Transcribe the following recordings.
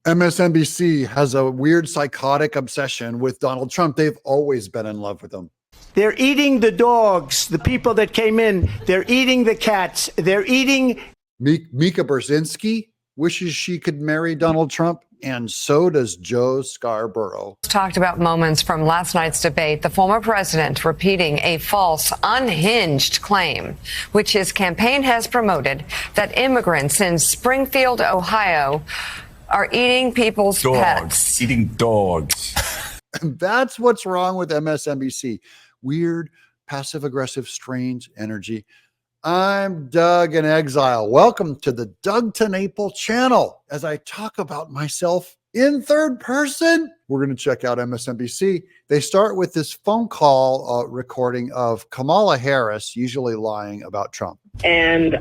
MSNBC has a weird psychotic obsession with Donald Trump. They've always been in love with him. They're eating the dogs, the people that came in. They're eating the cats. They're eating. Mika Brzezinski wishes she could marry Donald Trump, and so does Joe Scarborough. Talked about moments from last night's debate, the former president repeating a false, unhinged claim, which his campaign has promoted, that immigrants in Springfield, Ohio, are eating people's pets. Eating dogs. That's what's wrong with MSNBC. Weird, passive-aggressive, strange energy. I'm Doug in Exile. Welcome to the Doug TenNapel channel. As I talk about myself in third person, we're going to check out MSNBC. They start with this phone call recording of Kamala Harris, usually lying about Trump. And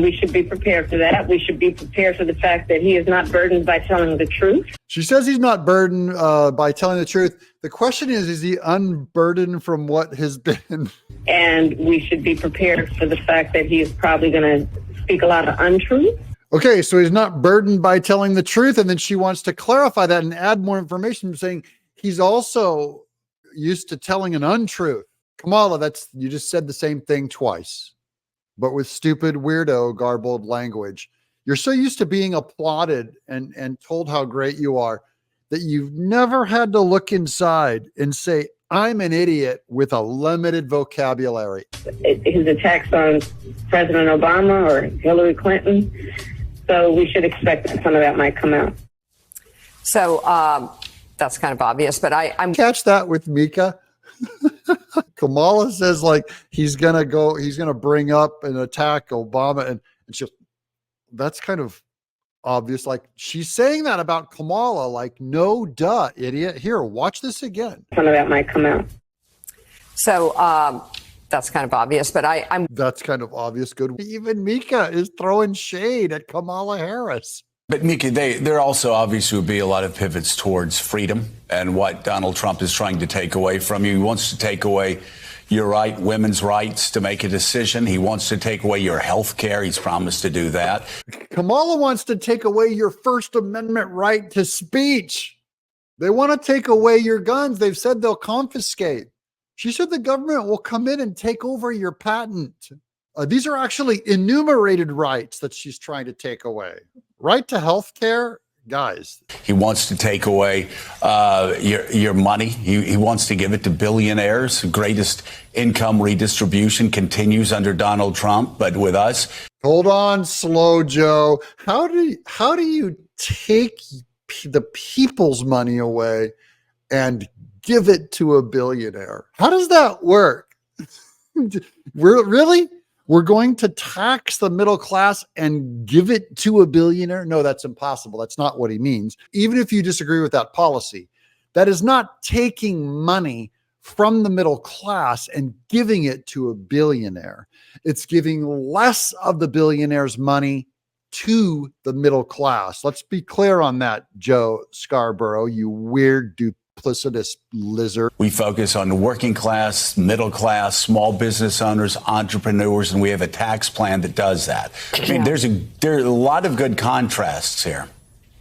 we should be prepared for that. We should be prepared for the fact that he is not burdened by telling the truth. She says he's not burdened by telling the truth. The question is he unburdened from what has been? And we should be prepared for the fact that he is probably going to speak a lot of untruth. Okay, so he's not burdened by telling the truth. And then she wants to clarify that and add more information, saying he's also used to telling an untruth. Kamala, you just said the same thing twice, but with stupid, weirdo, garbled language. You're so used to being applauded and told how great you are that you've never had to look inside and say, I'm an idiot with a limited vocabulary. His attacks on President Obama or Hillary Clinton. So we should expect that some of that might come out. So that's kind of obvious, but I'm catch that with Mika. Kamala says he's gonna bring up and attack Obama, and it's just that's kind of obvious. Like she's saying that about Kamala, like, no duh, idiot. Here, watch this again. Some of that might come out. So that's kind of obvious, but I'm that's kind of obvious. Good. Even Mika is throwing shade at Kamala Harris. But Mika, there also obviously would be a lot of pivots towards freedom and what Donald Trump is trying to take away from you. He wants to take away your right, women's rights to make a decision. He wants to take away your health care. He's promised to do that. Kamala wants to take away your First Amendment right to speech. They want to take away your guns. They've said they'll confiscate. She said the government will come in and take over your patent. These are actually enumerated rights that she's trying to take away. Right to health care, guys. He wants to take away your money. He wants to give it to billionaires. The greatest income redistribution continues under Donald Trump, but with us. Hold on, Slow Joe. How do you take the people's money away and give it to a billionaire? How does that work? We're going to tax the middle class and give it to a billionaire? No, that's impossible. That's not what he means. Even if you disagree with that policy, that is not taking money from the middle class and giving it to a billionaire. It's giving less of the billionaire's money to the middle class. Let's be clear on that, Joe Scarborough, you weird duplicitous lizard. We focus on the working class, middle class, small business owners, entrepreneurs, and we have a tax plan that does that. I mean, there are a lot of good contrasts here.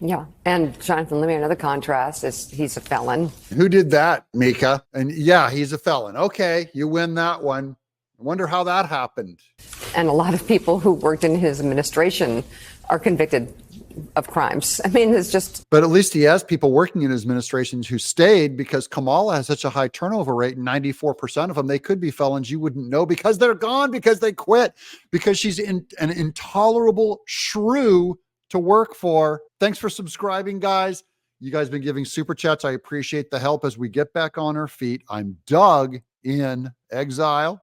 Yeah. And Jonathan, let me another contrast is he's a felon. Who did that, Mika? And yeah, he's a felon. Okay, you win that one. I wonder how that happened. And a lot of people who worked in his administration are convicted of crimes. I mean, it's just. But at least he has people working in his administrations who stayed, because Kamala has such a high turnover rate. 94% of them, they could be felons. You wouldn't know because they're gone, because they quit, because she's an intolerable shrew to work for. Thanks for subscribing, guys. You guys been giving super chats. I appreciate the help as we get back on our feet. I'm Doug in Exile.